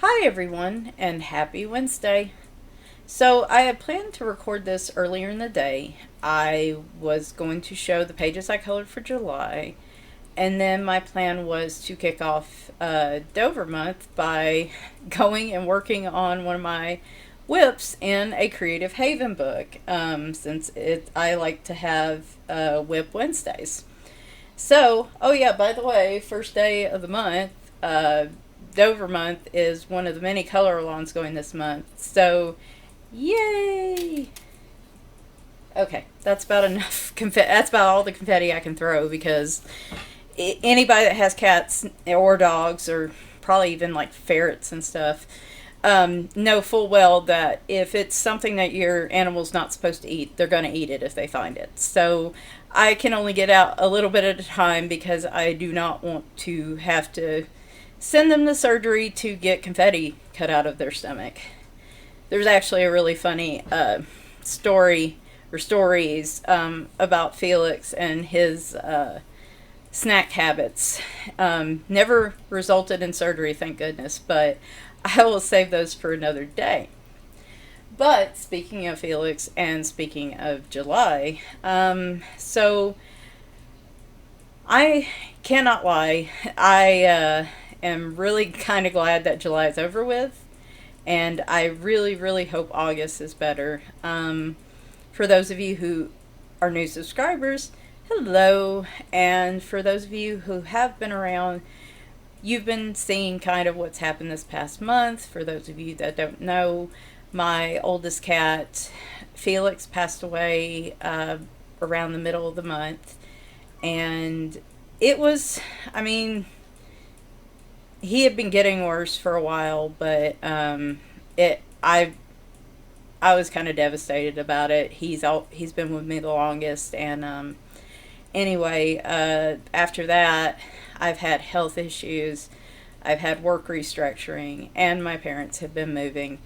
Hi everyone, and happy Wednesday. So I had planned to record this earlier in the day. I was going to show the pages I colored for July, and then my plan was to kick off Dover month by going and working on one of my whips in a Creative Haven book, since I like to have whip Wednesdays. So, oh yeah, by the way, first day of the month, Dover month is one of the many color alongs going this month. So, yay! Okay, that's about enough confetti. That's about all the confetti I can throw because anybody that has cats or dogs or probably even like ferrets and stuff know full well that if it's something that your animal's not supposed to eat, they're going to eat it if they find it. So I can only get out a little bit at a time because I do not want to have to send them to surgery to get confetti cut out of their stomach. There's actually a really funny story or stories about Felix and his snack habits. Never resulted in surgery, thank goodness, but I will save those for another day. But speaking of Felix and speaking of July, so I cannot lie. I am really kind of glad that July is over with, and I really, really hope August is better. For those of you who are new subscribers, hello, and for those of you who have been around, you've been seeing kind of what's happened this past month. For those of you that don't know, my oldest cat, Felix, passed away around the middle of the month, and it was, I mean, he had been getting worse for a while, but it I was kind of devastated about it. He's been with me the longest, and anyway, after that, I've had health issues. I've had work restructuring, and my parents have been moving.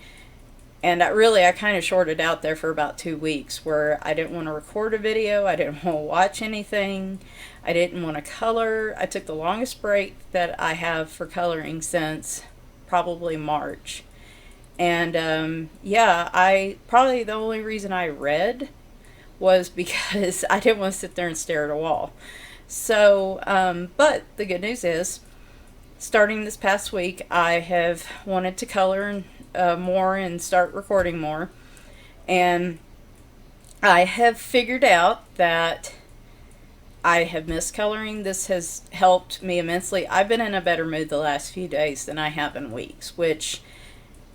And I kind of shorted out there for about 2 weeks where I didn't want to record a video. I didn't want to watch anything. I didn't want to color. I took the longest break that I have for coloring since probably March. And yeah, probably the only reason I read was because I didn't want to sit there and stare at a wall. So, but the good news is, starting this past week, I have wanted to color more and start recording more. And I have figured out that I have missed coloring. This has helped me immensely. I've been in a better mood the last few days than I have in weeks, which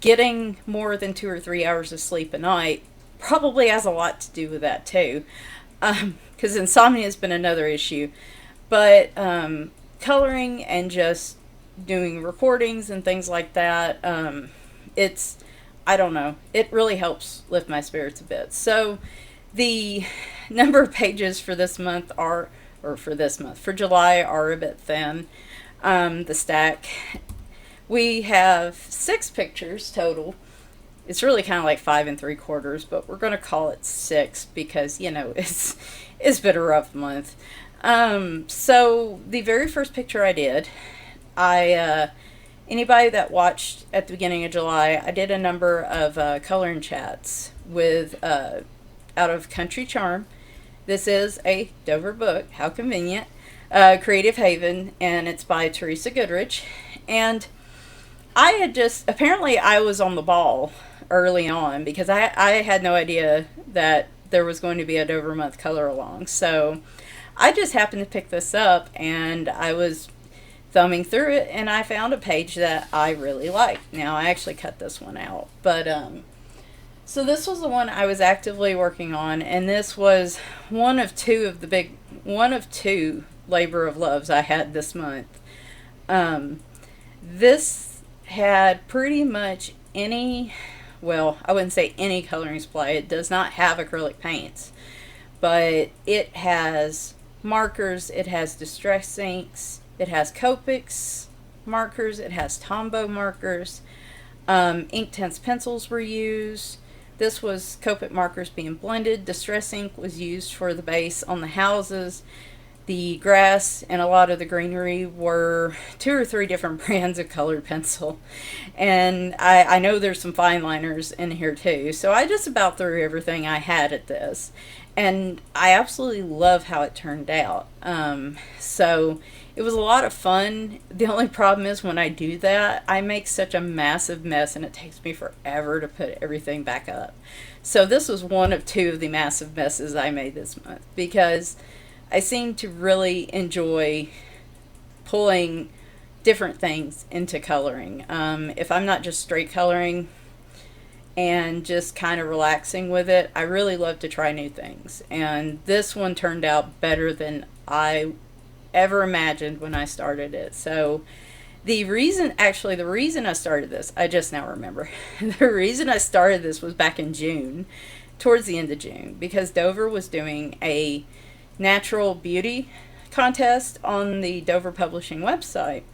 getting more than 2 or 3 hours of sleep a night probably has a lot to do with that too. Because insomnia has been another issue. But coloring and just doing recordings and things like that, I don't know, it really helps lift my spirits a bit. So the number of pages for this month for July are a bit thin. The stack, we have 6 pictures total. It's really kind of like 5 3/4, but we're going to call it 6 because, it's been a rough month. So the very first picture I did, anybody that watched at the beginning of July, I did a number of coloring chats with out of Country Charm. This is a Dover book, how convenient. Creative Haven, and it's by Teresa Goodrich. And apparently I was on the ball early on because I had no idea that there was going to be a Dover month color along. So I just happened to pick this up, and I was thumbing through it, and I found a page that I really liked. Now, I actually cut this one out, but so this was the one I was actively working on, and this was one of two labor of loves I had this month. This had pretty much I wouldn't say any coloring supply. It does not have acrylic paints, but it has markers, it has distress inks, it has Copics markers, it has Tombow markers, Inktense pencils were used. This was Copic markers being blended. Distress ink was used for the base on the houses. The grass and a lot of the greenery were 2 or 3 different brands of colored pencil. And I know there's some fine liners in here too. So I just about threw everything I had at this. And I absolutely love how it turned out. So it was a lot of fun. The only problem is when I do that, I make such a massive mess and it takes me forever to put everything back up. So this was one of 2 of the massive messes I made this month, because I seem to really enjoy pulling different things into coloring. If I'm not just straight coloring and just kind of relaxing with it, I really love to try new things. And this one turned out better than I ever imagined when I started it. So the reason I started this, I just now remember. The reason I started this was back in June, towards the end of June, because Dover was doing a natural beauty contest on the Dover Publishing website.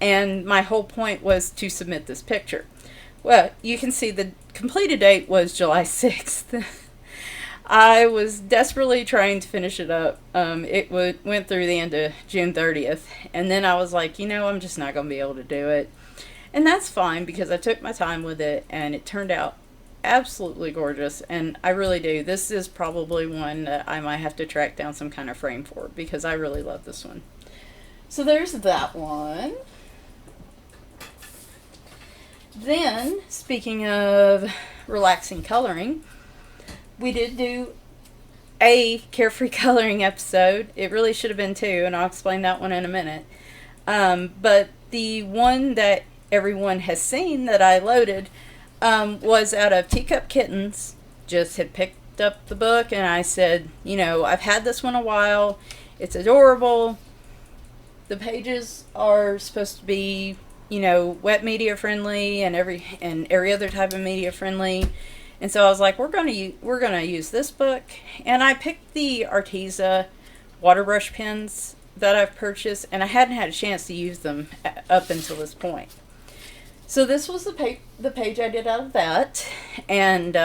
And my whole point was to submit this picture. Well, you can see the completed date was July 6th. I was desperately trying to finish it up. It went through the end of June 30th. And then I was like, I'm just not going to be able to do it. And that's fine, because I took my time with it and it turned out absolutely gorgeous. And I really do. This is probably one that I might have to track down some kind of frame for, because I really love this one. So there's that one. Then, speaking of relaxing coloring, we did do a carefree coloring episode. It really should have been 2, and I'll explain that one in a minute. But the one that everyone has seen that I loaded was out of Teacup Kittens. Just had picked up the book and I said, I've had this one a while. It's adorable. The pages are supposed to be, wet media friendly and every other type of media friendly. And so I was like, we're gonna use this book. And I picked the Artesia water brush pens that I've purchased, and I hadn't had a chance to use them up until this point. So this was the page I did out of that, and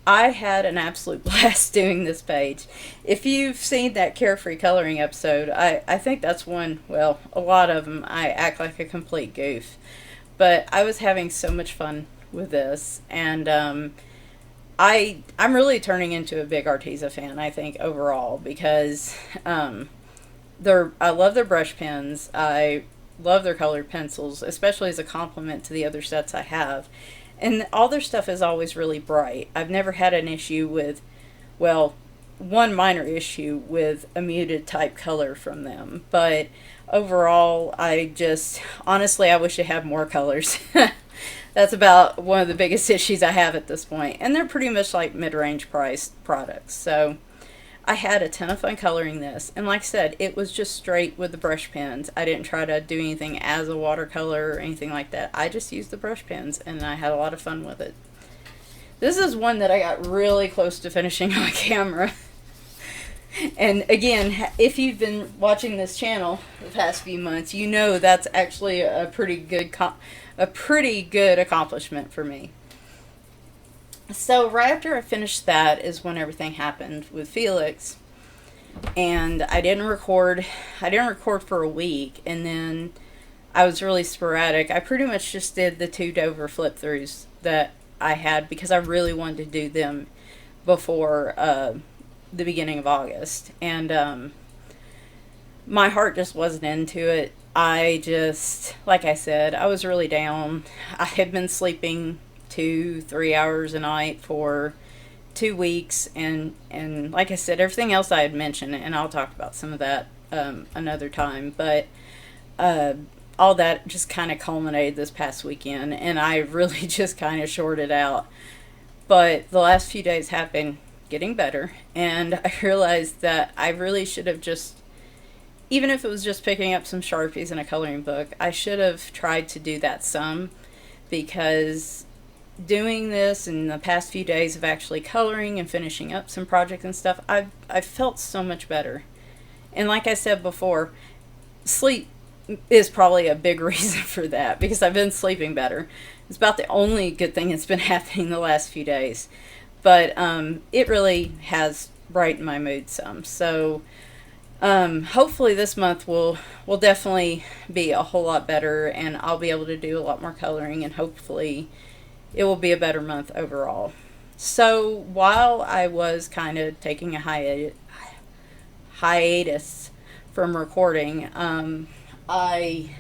I had an absolute blast doing this page. If you've seen that Carefree Coloring episode, I think that's one, well, a lot of them, I act like a complete goof. But I was having so much fun with this, and I'm really turning into a big Artesia fan, I think, overall, because I love their brush pens. I love their colored pencils, especially as a compliment to the other sets I have. And all their stuff is always really bright. I've never had an issue with, well, one minor issue with a muted type color from them. But overall, honestly, I wish I had more colors. That's about one of the biggest issues I have at this point. And they're pretty much like mid-range priced products. So I had a ton of fun coloring this. And like I said, it was just straight with the brush pens. I didn't try to do anything as a watercolor or anything like that. I just used the brush pens and I had a lot of fun with it. This is one that I got really close to finishing on camera. And again, if you've been watching this channel the past few months, you know that's actually a pretty good accomplishment for me. So right after I finished that is when everything happened with Felix, and I didn't record for a week, and then I was really sporadic. I pretty much just did the 2 Dover flip throughs that I had because I really wanted to do them before the beginning of August, and my heart just wasn't into it. Like I said, I was really down. I had been sleeping 2-3 hours a night for 2 weeks, and like I said, everything else I had mentioned, and I'll talk about some of that another time, but all that just kind of culminated this past weekend, and I really just kind of shorted out. But the last few days have been getting better, and I realized that I really should have just, even if it was just picking up some Sharpies and a coloring book, I should have tried to do that some, because doing this in the past few days of actually coloring and finishing up some projects and stuff, I felt so much better. And like I said before, sleep is probably a big reason for that, because I've been sleeping better. It's about the only good thing that's been happening the last few days. But it really has brightened my mood some. So Hopefully this month will definitely be a whole lot better, and I'll be able to do a lot more coloring, and hopefully it will be a better month overall. So while I was kind of taking a hiatus from recording, I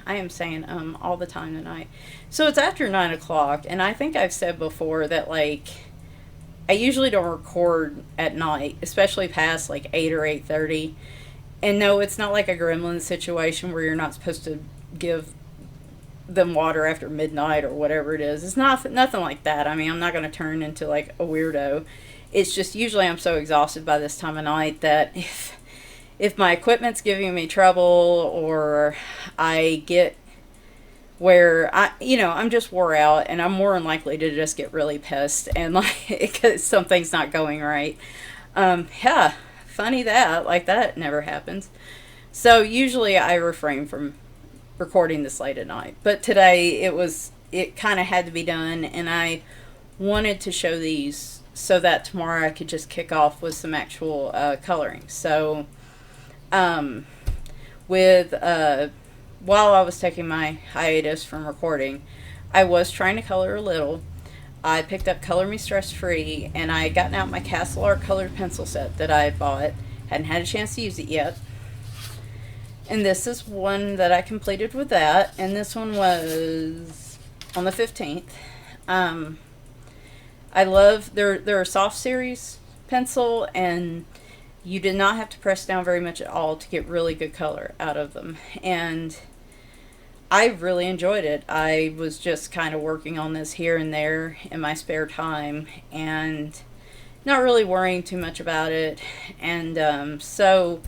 am saying all the time tonight. So it's after 9 o'clock, and I think I've said before that, like, I usually don't record at night, especially past like 8 or 8:30. And no, it's not like a gremlin situation where you're not supposed to give them water after midnight or whatever it is. It's not nothing like that. I mean, I'm not going to turn into like a weirdo. It's just usually I'm so exhausted by this time of night that if my equipment's giving me trouble, or I get where I'm just wore out, and I'm more than likely to just get really pissed and like because something's not going right. Yeah, funny that like that never happens. So usually I refrain from recording this late at night, but today it kind of had to be done, and I wanted to show these so that tomorrow I could just kick off with some actual coloring. So with while I was taking my hiatus from recording, I was trying to color a little. I picked up Color Me Stress Free, and I had gotten out my Castle Art colored pencil set that I had bought. Hadn't had a chance to use it yet. And this is one that I completed with that, and this one was on the 15th. I love, they're a soft series pencil, and you did not have to press down very much at all to get really good color out of them. And I really enjoyed it. I was just kind of working on this here and there in my spare time and not really worrying too much about it. And so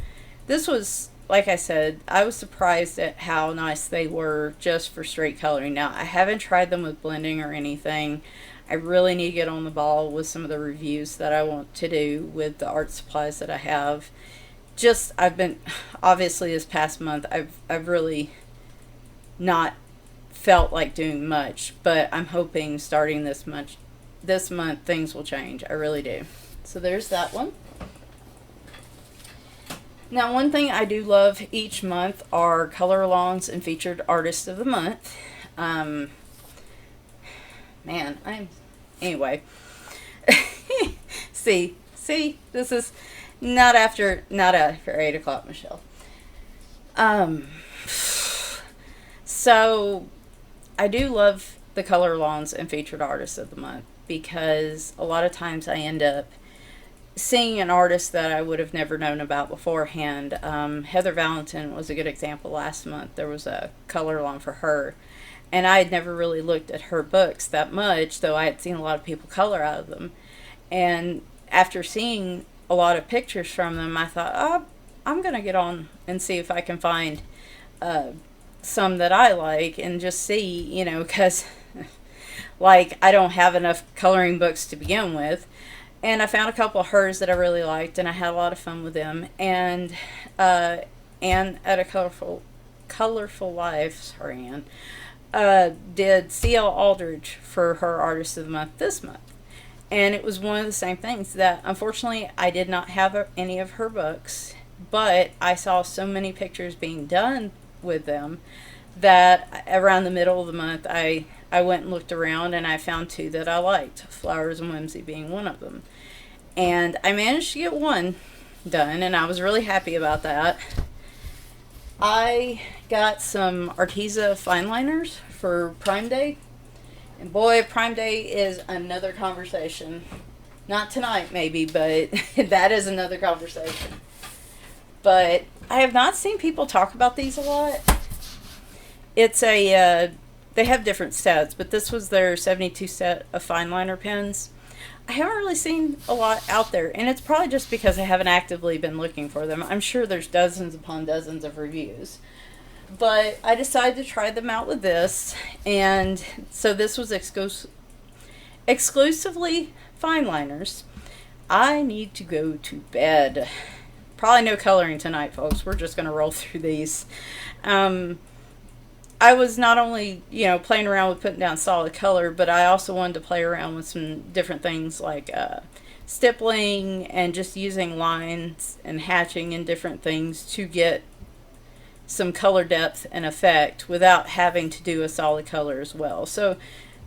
this was, like I said, I was surprised at how nice they were just for straight coloring. Now, I haven't tried them with blending or anything. I really need to get on the ball with some of the reviews that I want to do with the art supplies that I have. I've been, obviously this past month, I've really not felt like doing much, but I'm hoping starting this month things will change. I really do. So there's that one. Now, one thing I do love each month are color alongs and featured artists of the month. Anyway. see, this is not after 8 o'clock, Michelle. So I do love the color alongs and featured artists of the month, because a lot of times I end up seeing an artist that I would have never known about beforehand. Heather Valentin was a good example last month. There was a color along for her, and I had never really looked at her books that much, though I had seen a lot of people color out of them. And after seeing a lot of pictures from them, I thought, oh, I'm going to get on and see if I can find some that I like and just see, because like I don't have enough coloring books to begin with. And I found a couple of hers that I really liked, and I had a lot of fun with them. And at a colorful life, sorry, Anne, did C.L. Aldridge for her Artist of the Month this month. And it was one of the same things that, unfortunately, I did not have any of her books, but I saw so many pictures being done with them that around the middle of the month, I went and looked around, and I found two that I liked, Flowers and Whimsy being one of them. And I managed to get one done, and I was really happy about that. I got some Artesia fineliners for Prime Day. And boy, Prime Day is another conversation. Not tonight, maybe, but that is another conversation. But I have not seen people talk about these a lot. It's they have different sets, but this was their 72 set of fineliner pens. I haven't really seen a lot out there, and it's probably just because I haven't actively been looking for them. I'm sure there's dozens upon dozens of reviews. But I decided to try them out with this, and so this was exclusively fineliners. I need to go to bed. Probably no coloring tonight, folks. We're just going to roll through these. I was not only, playing around with putting down solid color, but I also wanted to play around with some different things like stippling and just using lines and hatching and different things to get some color depth and effect without having to do a solid color as well. So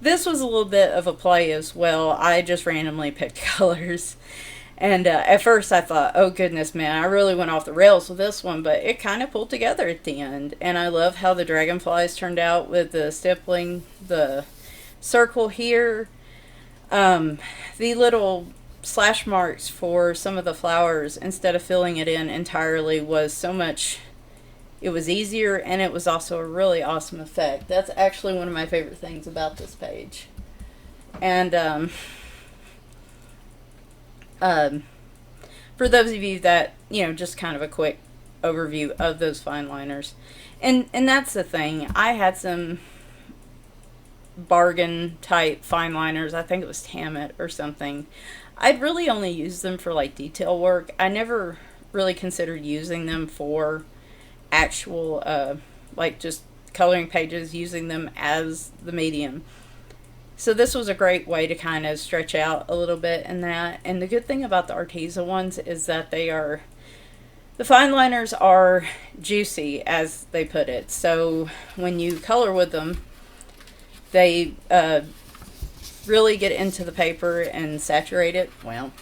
this was a little bit of a play as well. I just randomly picked colors. And at first I thought, oh goodness, man, I really went off the rails with this one, but it kind of pulled together at the end. And I love how the dragonflies turned out with the stippling, the circle here, the little slash marks for some of the flowers instead of filling it in entirely was so much, it was easier, and it was also a really awesome effect. That's actually one of my favorite things about this page. And for those of you that, you know, just kind of a quick overview of those fine liners. And that's the thing. I had some bargain type fine liners. I think it was Tammet or something. I'd really only use them for like detail work. I never really considered using them for actual like just coloring pages, using them as the medium. So this was a great way to kind of stretch out a little bit in that. And the good thing about the Artesia ones is that the fine liners are juicy, as they put it. So when you color with them, they really get into the paper and saturate it well.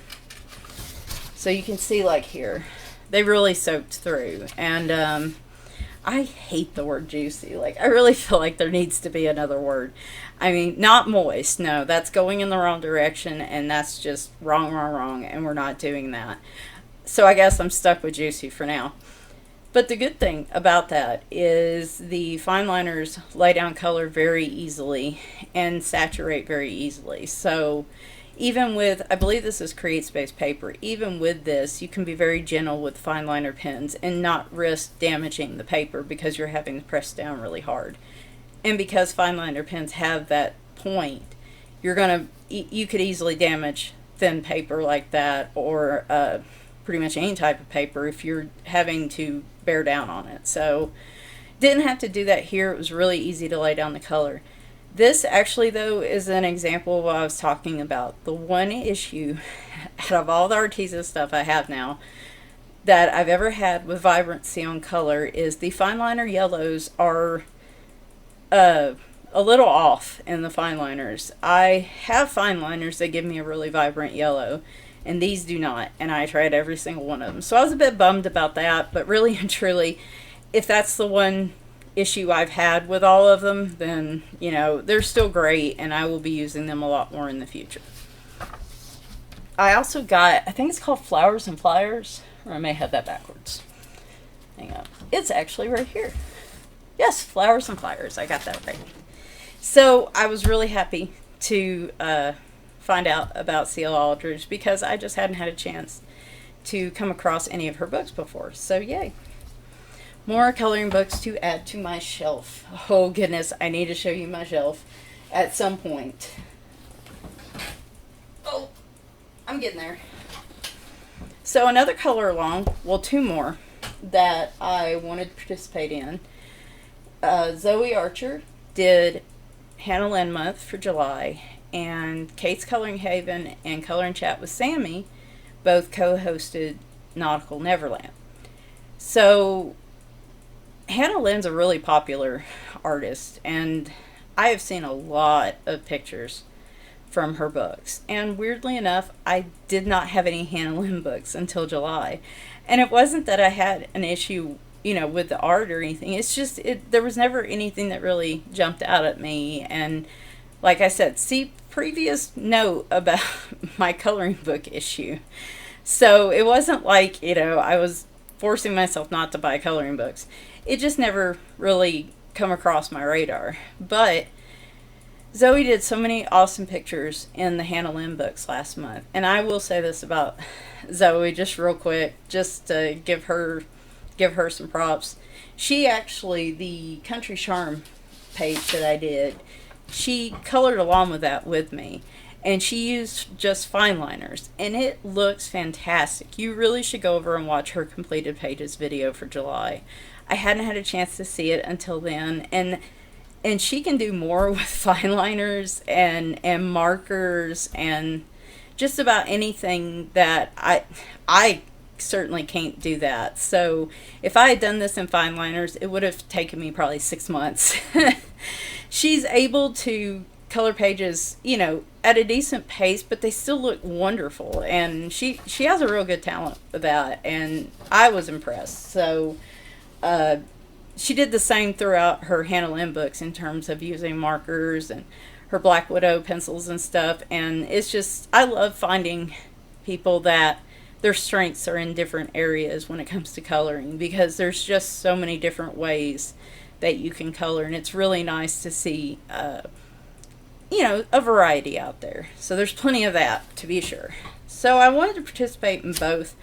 So you can see, like here, they really soaked through. And I hate the word juicy. Like, I really feel like there needs to be another word. I mean, not moist. No, that's going in the wrong direction, and that's just wrong, and we're not doing that. So I guess I'm stuck with juicy for now. But the good thing about that is the fine liners lay down color very easily and saturate very easily. So even with, I believe this is Create Space paper, even with this, you can be very gentle with fine liner pens and not risk damaging the paper because you're having to press down really hard. And because fine liner pens have that point, you could easily damage thin paper like that, or pretty much any type of paper if you're having to bear down on it. So didn't have to do that here. It was really easy to lay down the color. This actually, though, is an example of what I was talking about. The one issue out of all the Artesia stuff I have now that I've ever had with vibrancy on color is the fine liner yellows are a little off in the fine liners. I have fine liners that give me a really vibrant yellow, and these do not, and I tried every single one of them. So I was a bit bummed about that, but really and truly, if that's the one issue I've had with all of them, then, you know, they're still great, and I will be using them a lot more in the future. I also got, I think it's called Flowers and Flyers, or I may have that backwards. Hang on. It's actually right here. Yes, Flowers and Flyers. I got that right. So I was really happy to find out about C.L. Aldridge because I just hadn't had a chance to come across any of her books before. So yay. More coloring books to add to my shelf. Oh goodness, I need to show you my shelf at some point. Oh, I'm getting there. So another color along, well, two more that I wanted to participate in. Zoe Archer did Hannah Lynn month for July, and Kate's Coloring Haven and Color and Chat with Sammy both co-hosted Nautical Neverland. So Hannah Lynn's a really popular artist, and I have seen a lot of pictures from her books. And weirdly enough, I did not have any Hannah Lynn books until July. And it wasn't that I had an issue, you know, with the art or anything. It's just, there was never anything that really jumped out at me. And like I said, see previous note about my coloring book issue. So it wasn't like, you know, I was forcing myself not to buy coloring books. It just never really come across my radar. But Zoe did so many awesome pictures in the Hannah Lynn books last month. And I will say this about Zoe just real quick, just to give her some props. She actually, the Country Charm page that I did, she colored along with that with me. And she used just fine liners, and it looks fantastic. You really should go over and watch her completed pages video for July. I hadn't had a chance to see it until then, and she can do more with fine liners and markers and just about anything that I certainly can't do that. So if I had done this in fine liners, it would have taken me probably 6 months. She's able to color pages, you know, at a decent pace, but they still look wonderful, and she has a real good talent for that, and I was impressed. So she did the same throughout her Hannah Lynn books in terms of using markers and her Black Widow pencils and stuff. And it's just, I love finding people that their strengths are in different areas when it comes to coloring, because there's just so many different ways that you can color, and it's really nice to see you know, a variety out there. So there's plenty of that, to be sure. So I wanted to participate in both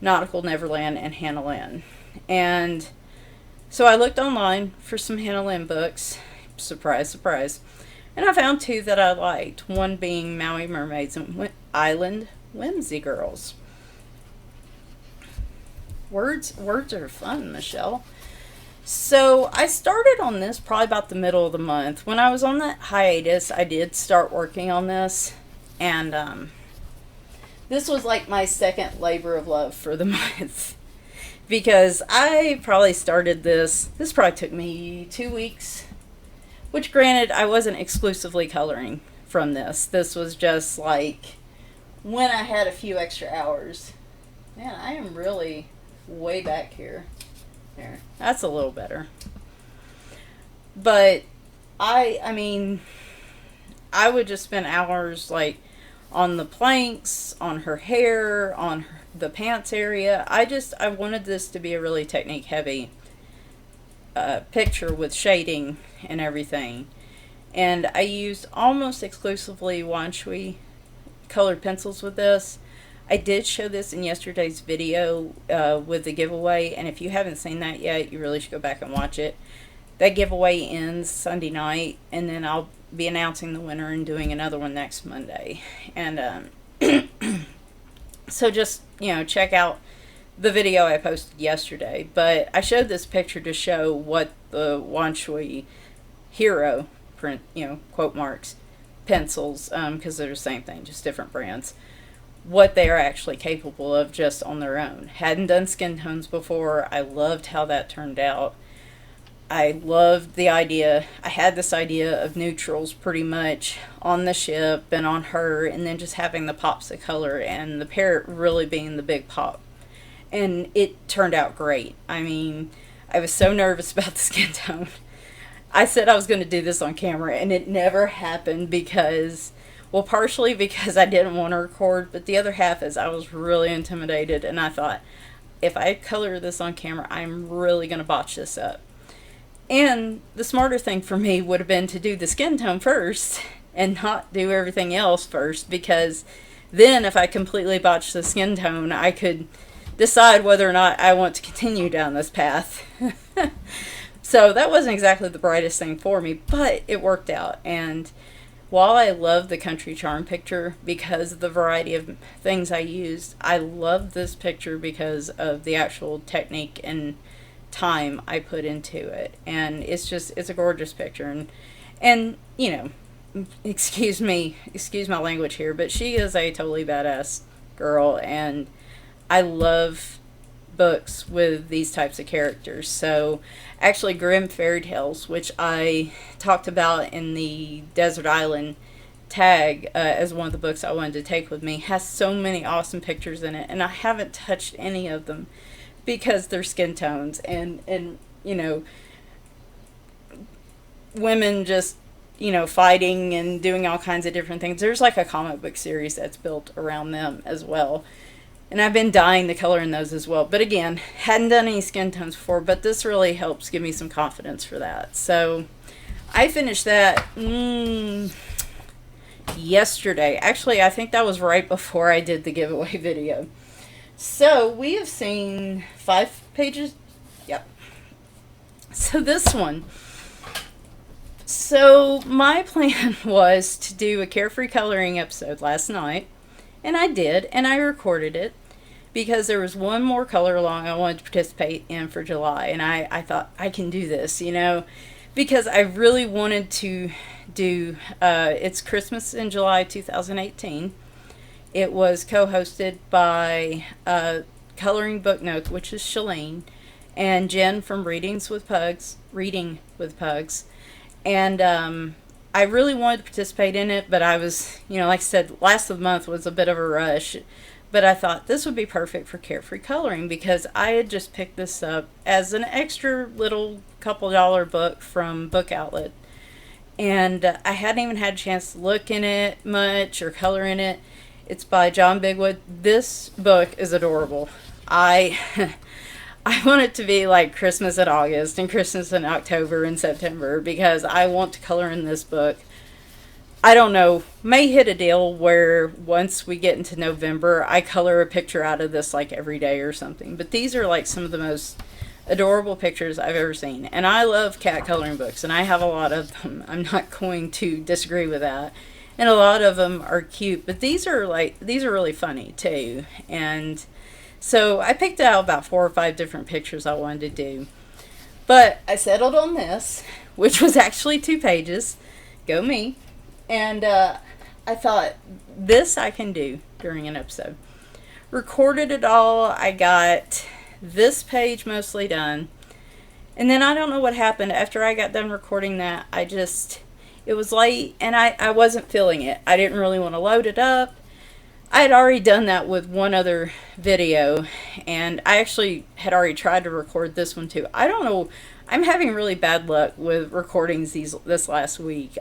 Nautical Neverland and Hannah Lynn. And so I looked online for some Hannah Lynn books. Surprise, surprise. And I found two that I liked. One being Maui Mermaids and Island Whimsy Girls. Words are fun, Michelle. So I started on this probably about the middle of the month. When I was on that hiatus, I did start working on this. And this was like my second labor of love for the month. Because I probably started this probably took me 2 weeks. Which, granted, I wasn't exclusively coloring from this. This was just like when I had a few extra hours. Man, I am really way back here. There, that's a little better. But I mean, I would just spend hours like on the planks, on her hair, on the pants area. I wanted this to be a really technique heavy picture with shading and everything. And I used almost exclusively Wanshui colored pencils with this. I did show this in yesterday's video with the giveaway, and if you haven't seen that yet, you really should go back and watch it. That giveaway ends Sunday night, and then I'll be announcing the winner and doing another one next Monday. And so just, you know, check out the video I posted yesterday. But I showed this picture to show what the Wanshui Hero print, you know, quote marks, pencils, because they're the same thing, just different brands, what they are actually capable of just on their own. Hadn't done skin tones before. I loved how that turned out. I loved the idea. I had this idea of neutrals pretty much on the ship and on her, and then just having the pops of color, and the parrot really being the big pop. And it turned out great. I mean, I was so nervous about the skin tone. I said I was going to do this on camera, and it never happened because, well, partially because I didn't want to record, but the other half is I was really intimidated, and I thought, if I color this on camera, I'm really going to botch this up. And the smarter thing for me would have been to do the skin tone first and not do everything else first, because then if I completely botched the skin tone, I could decide whether or not I want to continue down this path. So that wasn't exactly the brightest thing for me, but it worked out. And while I love the Country Charm picture because of the variety of things I used, I love this picture because of the actual technique and time I put into it. And it's a gorgeous picture. And you know, excuse my language here, but she is a totally badass girl, and I love books with these types of characters. So actually, Grimm Fairy Tales, which I talked about in the Desert Island tag as one of the books I wanted to take with me, has so many awesome pictures in it, and I haven't touched any of them because they're skin tones and you know, women just, you know, fighting and doing all kinds of different things. There's like a comic book series that's built around them as well. And I've been dying to color in those as well. But again, hadn't done any skin tones before, but this really helps give me some confidence for that. So I finished that yesterday. Actually, I think that was right before I did the giveaway video. So we have seen 5 pages. Yep. So this one. So my plan was to do a carefree coloring episode last night. And I did, and I recorded it, because there was one more color along I wanted to participate in for July, and I thought, I can do this, you know, because I really wanted to do, it's Christmas in July 2018, It was co-hosted by Coloring Book Nook, which is Shalene, and Jen from Reading with Pugs. And I really wanted to participate in it, but I was, like I said, last of the month was a bit of a rush. But I thought this would be perfect for Carefree Coloring because I had just picked this up as an extra little couple dollar book from Book Outlet. And I hadn't even had a chance to look in it much or color in it. It's by John Bigwood. This book is adorable. I I want it to be like Christmas in August and Christmas in October and September because I want to color in this book. I don't know, may hit a deal where once we get into November, I color a picture out of this like every day or something. But these are like some of the most adorable pictures I've ever seen. And I love cat coloring books, and I have a lot of them. I'm not going to disagree with that. And a lot of them are cute, but these are really funny too. And so I picked out about 4 or 5 different pictures I wanted to do. But I settled on this, which was actually 2 pages. Go me. And I thought, this I can do during an episode. Recorded it all. I got this page mostly done. And then I don't know what happened. After I got done recording that, it was late and I wasn't feeling it. I didn't really want to load it up. I had already done that with one other video, and I actually had already tried to record this one too. I don't know. I'm having really bad luck with recordings this last week.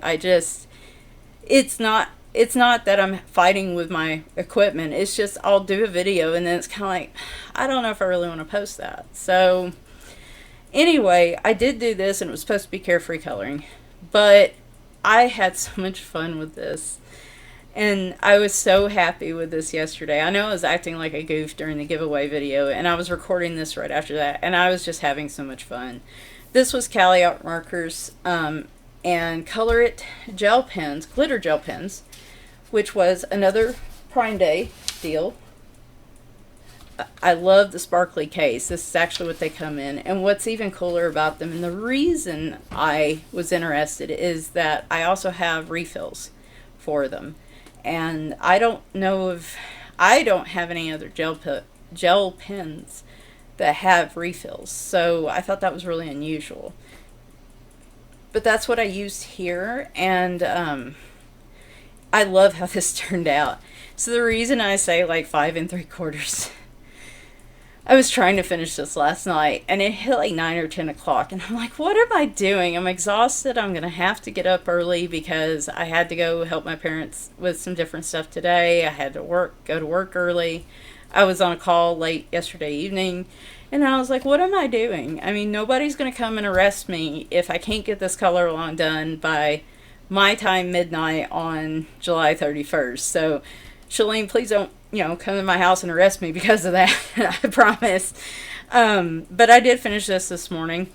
It's not that I'm fighting with my equipment. It's just I'll do a video and then it's kind of like, I don't know if I really want to post that. So anyway, I did do this and it was supposed to be Carefree Coloring. But I had so much fun with this. And I was so happy with this yesterday. I know I was acting like a goof during the giveaway video, and I was recording this right after that, and I was just having so much fun. This was Calliope markers and Color It gel pens, glitter gel pens, which was another Prime Day deal. I love the sparkly case. This is actually what they come in. And what's even cooler about them, and the reason I was interested, is that I also have refills for them. And I don't have any other gel pens that have refills. So I thought that was really unusual. But that's what I used here, and I love how this turned out. So the reason I say like 5 3/4, I was trying to finish this last night, and it hit like 9 or 10 o'clock, and I'm like, what am I doing? I'm exhausted. I'm going to have to get up early because I had to go help my parents with some different stuff today. I had to go to work early. I was on a call late yesterday evening, and I was like, what am I doing? I mean, nobody's going to come and arrest me if I can't get this color along done by my time midnight on July 31st. So, Shalene, please don't come to my house and arrest me because of that. I promise. But I did finish this morning,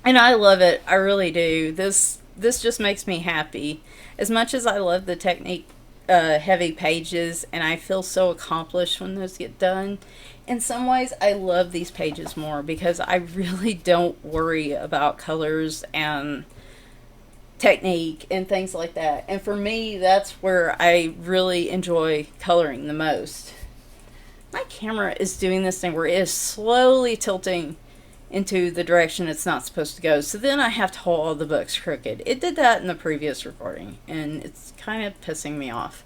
and I love it. I really do. This just makes me happy. As much as I love the technique heavy pages, and I feel so accomplished when those get done, in some ways I love these pages more because I really don't worry about colors and technique and things like that. And for me, that's where I really enjoy coloring the most. My camera is doing this thing where it is slowly tilting into the direction it's not supposed to go, so then I have to hold all the books crooked. It did that in the previous recording, and it's kind of pissing me off.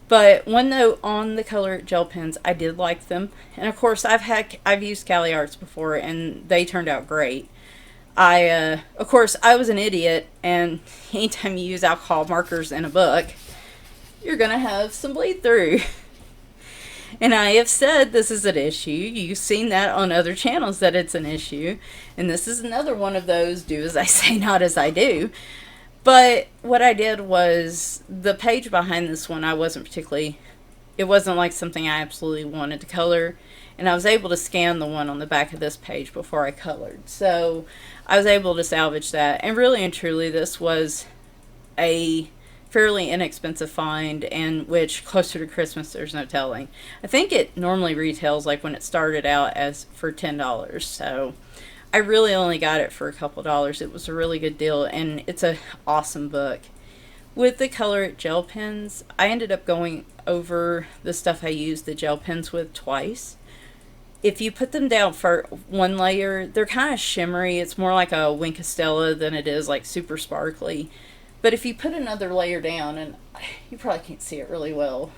But one note on the Color gel pens, I did like them, and of course I've used Calliope's before, and they turned out great. Of course, I was an idiot, and anytime you use alcohol markers in a book, you're going to have some bleed through. And I have said this is an issue. You've seen that on other channels that it's an issue. And this is another one of those do as I say, not as I do. But what I did was, the page behind this one, it wasn't like something I absolutely wanted to color. And I was able to scan the one on the back of this page before I colored. So I was able to salvage that. And really and truly, this was a fairly inexpensive find, and which closer to Christmas, there's no telling. I think it normally retails, like when it started out, as for $10. So I really only got it for a couple dollars. It was a really good deal, and it's an awesome book. With the Color It gel pens, I ended up going over the stuff I used the gel pens with twice. If you put them down for one layer, they're kind of shimmery. It's more like a Wink Estella than it is like super sparkly. But if you put another layer down, and you probably can't see it really well.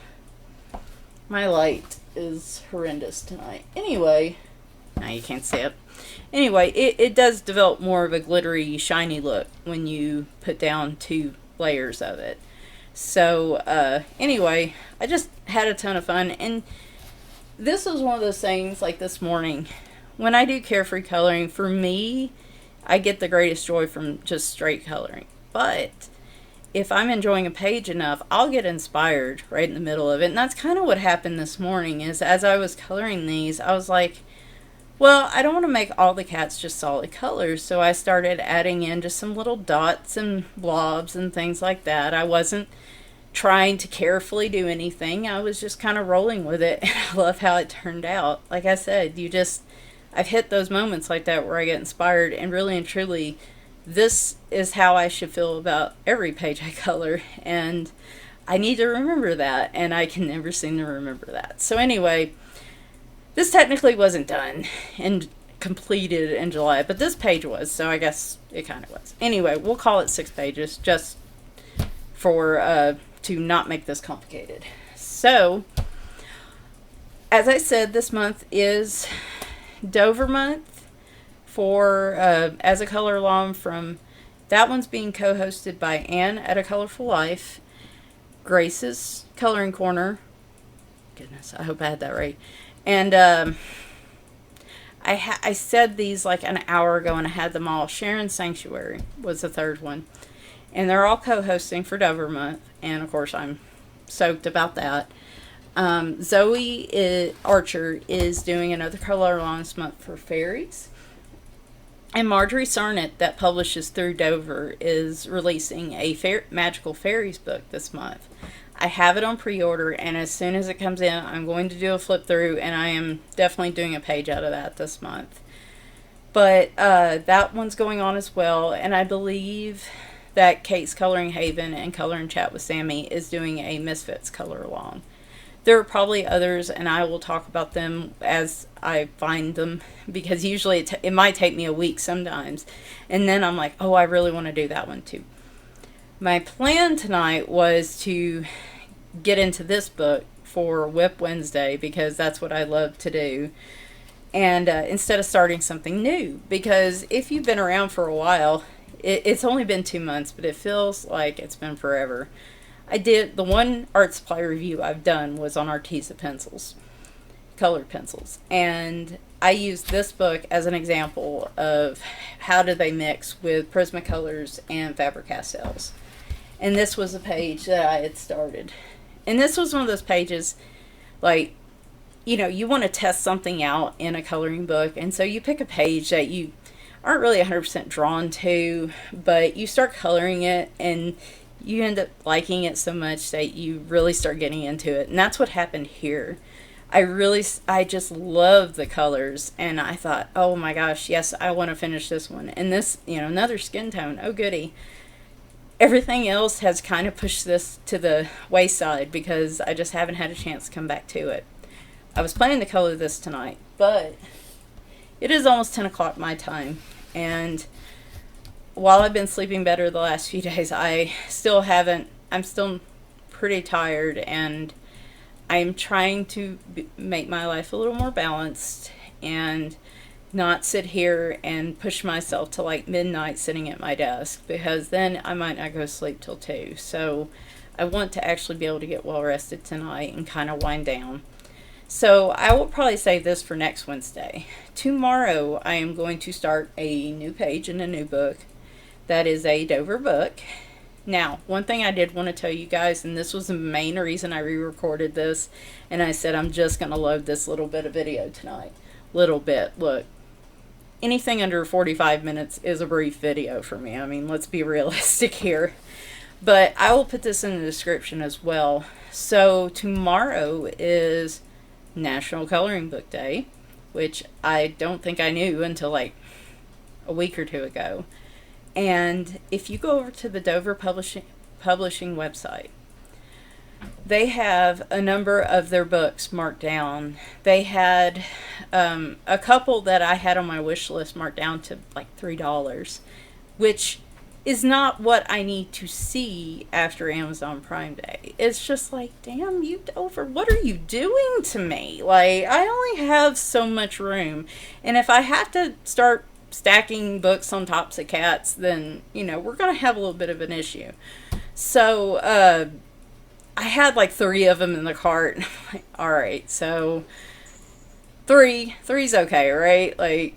My light is horrendous tonight. Anyway, now you can't see it. Anyway, it does develop more of a glittery, shiny look when you put down 2 layers of it. So, anyway, I just had a ton of fun. And this was one of those things, like this morning, when I do carefree coloring, for me, I get the greatest joy from just straight coloring. But if I'm enjoying a page enough, I'll get inspired right in the middle of it. And that's kind of what happened this morning, is as I was coloring these, I was like, well, I don't want to make all the cats just solid colors, so I started adding in just some little dots and blobs and things like that. I wasn't trying to carefully do anything. I was just kind of rolling with it, and I love how it turned out. Like I said, I've hit those moments like that where I get inspired, and really and truly, this is how I should feel about every page I color, and I need to remember that, and I can never seem to remember that. So anyway, this technically wasn't done and completed in July, but this page was, so I guess it kind of was. Anyway, we'll call it 6 pages just for to not make this complicated. So, as I said, this month is Dover month for As a Color Along. From that one's being co-hosted by Anne at A Colorful Life, Grace's Coloring Corner. Goodness, I hope I had that right. And I said these like an hour ago, and I had them all. Sharon's Sanctuary was the 3rd one. And they're all co-hosting for Dover Month. And, of course, I'm stoked about that. Zoe Archer is doing another Color Along this month for Fairies. And Marjorie Sarnett, that publishes through Dover, is releasing a Magical Fairies book this month. I have it on pre-order, and as soon as it comes in, I'm going to do a flip through, and I am definitely doing a page out of that this month. But that one's going on as well, and I believe that Kate's Coloring Haven and Color and Chat with Sammy is doing a Misfits Color Along. There are probably others, and I will talk about them as I find them, because usually it might take me a week sometimes, and then I'm like, oh, I really want to do that one too. My plan tonight was to get into this book for Whip Wednesday, because that's what I love to do, and instead of starting something new, because if you've been around for a while, it's only been 2 months, but it feels like it's been forever. The one art supply review I've done was on Artesia pencils, colored pencils, and I used this book as an example of how do they mix with Prismacolors and Faber-Castells. And this was a page that I had started. And this was one of those pages, like, you want to test something out in a coloring book, and so you pick a page that you aren't really 100% drawn to, but you start coloring it, and you end up liking it so much that you really start getting into it. And that's what happened here. I just love the colors, and I thought, oh my gosh, yes, I want to finish this one. And this, another skin tone, oh goody. Everything else has kind of pushed this to the wayside because I just haven't had a chance to come back to it. I was planning to color this tonight, but it is almost 10 o'clock my time, and while I've been sleeping better the last few days, I'm still pretty tired, and I'm trying to make my life a little more balanced and not sit here and push myself to like midnight sitting at my desk, because then I might not go to sleep till 2. So I want to actually be able to get well rested tonight and kind of wind down. So I will probably save this for next Wednesday. Tomorrow I am going to start a new page in a new book that is a Dover book. Now, one thing I did want to tell you guys, and this was the main reason I re-recorded this, and I said I'm just going to load this little bit of video tonight. Little bit. Look, anything under 45 minutes is a brief video for me. I mean, let's be realistic here. But I will put this in the description as well. So tomorrow is National Coloring Book Day, which I don't think I knew until like a week or two ago. And if you go over to the Dover publishing website. They have a number of their books marked down. They had a couple that I had on my wish list marked down to like $3, which is not what I need to see after Amazon Prime Day. It's just like, damn, you Dover, what are you doing to me? Like, I only have so much room. And if I have to start stacking books on tops of cats, then, we're going to have a little bit of an issue. So, I had like 3 of them in the cart. And I'm like, all right, so three's okay, right? Like,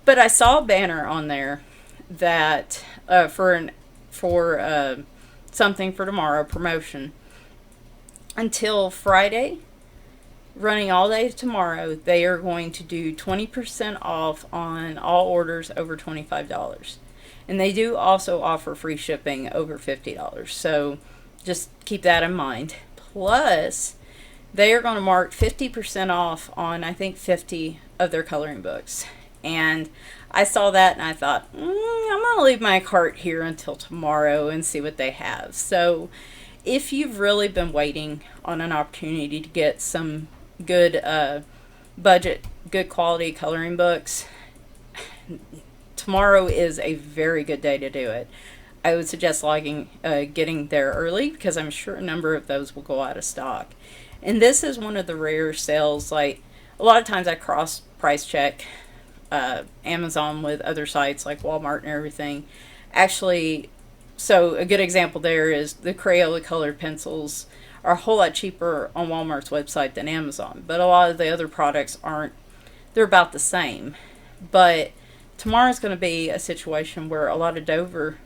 but I saw a banner on there that for something for tomorrow, promotion until Friday, running all day tomorrow. They are going to do 20% off on all orders over $25, and they do also offer free shipping over $50. So just keep that in mind. Plus, they are going to mark 50% off on, I think, 50 of their coloring books. And I saw that and I thought, I'm going to leave my cart here until tomorrow and see what they have. So if you've really been waiting on an opportunity to get some good budget, good quality coloring books, tomorrow is a very good day to do it. I would suggest getting there early, because I'm sure a number of those will go out of stock. And this is one of the rare sales. Like, a lot of times I cross price check Amazon with other sites like Walmart and everything. Actually, so a good example there is the Crayola colored pencils are a whole lot cheaper on Walmart's website than Amazon. But a lot of the other products aren't. They're about the same. But tomorrow's going to be a situation where a lot of Dover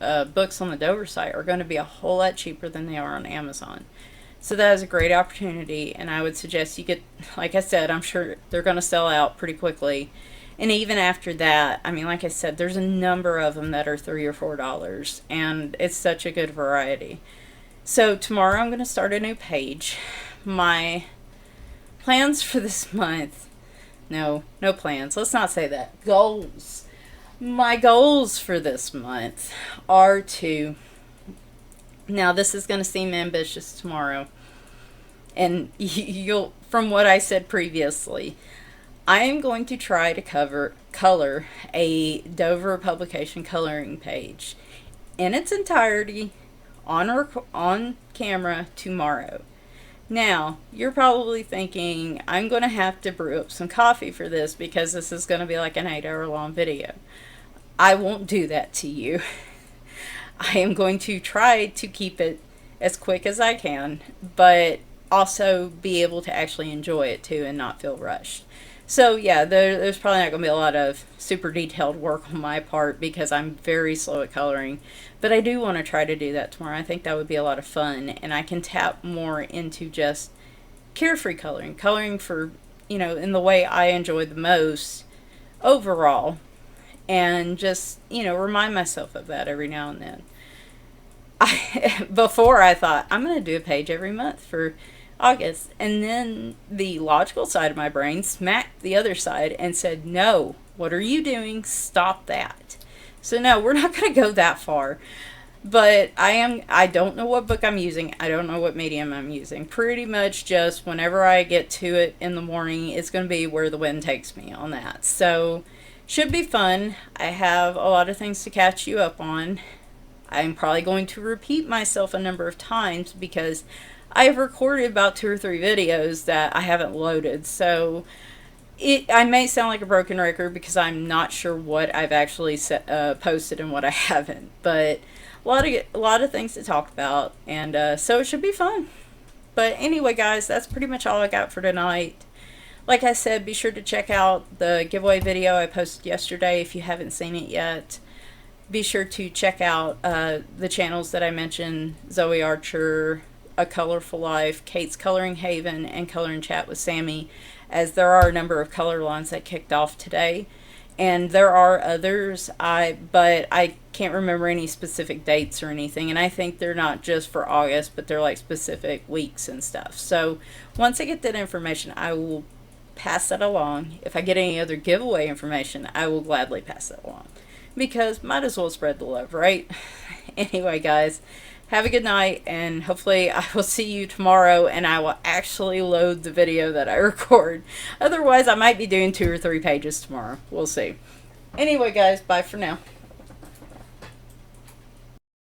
books on the Dover site are going to be a whole lot cheaper than they are on Amazon. So that is a great opportunity, and I would suggest you get, like I said, I'm sure they're going to sell out pretty quickly. And even after that, I mean, like I said, there's a number of them that are $3 or $4, and it's such a good variety. So tomorrow I'm going to start a new page. My plans for this month, no plans, let's not say that, goals. My goals for this month are to, now this is going to seem ambitious tomorrow, and you'll, from what I said previously, I am going to try to color a Dover publication coloring page in its entirety on camera tomorrow. Now, you're probably thinking, I'm going to have to brew up some coffee for this, because this is going to be like an 8-hour long video. I won't do that to you. I am going to try to keep it as quick as I can, but also be able to actually enjoy it too and not feel rushed. So yeah, there's probably not going to be a lot of super detailed work on my part, because I'm very slow at coloring. But I do want to try to do that tomorrow. I think that would be a lot of fun, and I can tap more into just carefree coloring for, in the way I enjoy the most overall. And just, remind myself of that every now and then. Before I thought, I'm going to do a page every month for August. And then the logical side of my brain smacked the other side and said, no, what are you doing? Stop that. So no, we're not going to go that far. But I don't know what book I'm using. I don't know what medium I'm using. Pretty much just whenever I get to it in the morning, it's going to be where the wind takes me on that. So should be fun. I have a lot of things to catch you up on. I'm probably going to repeat myself a number of times, because I've recorded about 2 or 3 videos that I haven't loaded. So I may sound like a broken record, because I'm not sure what I've actually posted and what I haven't. But a lot of things to talk about, and so it should be fun. But anyway, guys, that's pretty much all I got for tonight. Like I said, be sure to check out the giveaway video I posted yesterday if you haven't seen it yet. Be sure to check out the channels that I mentioned, Zoe Archer, A Colorful Life, Kate's Coloring Haven, and Color and Chat with Sammy, as there are a number of color lines that kicked off today. And there are others, but I can't remember any specific dates or anything. And I think they're not just for August, but they're like specific weeks and stuff. So once I get that information, I will pass that along. If I get any other giveaway information, I will gladly pass that along. because might as well spread the love, right? Anyway, guys, have a good night, and hopefully I will see you tomorrow, and I will actually load the video that I record. Otherwise, I might be doing 2 or 3 pages tomorrow. We'll see. Anyway, guys, bye for now.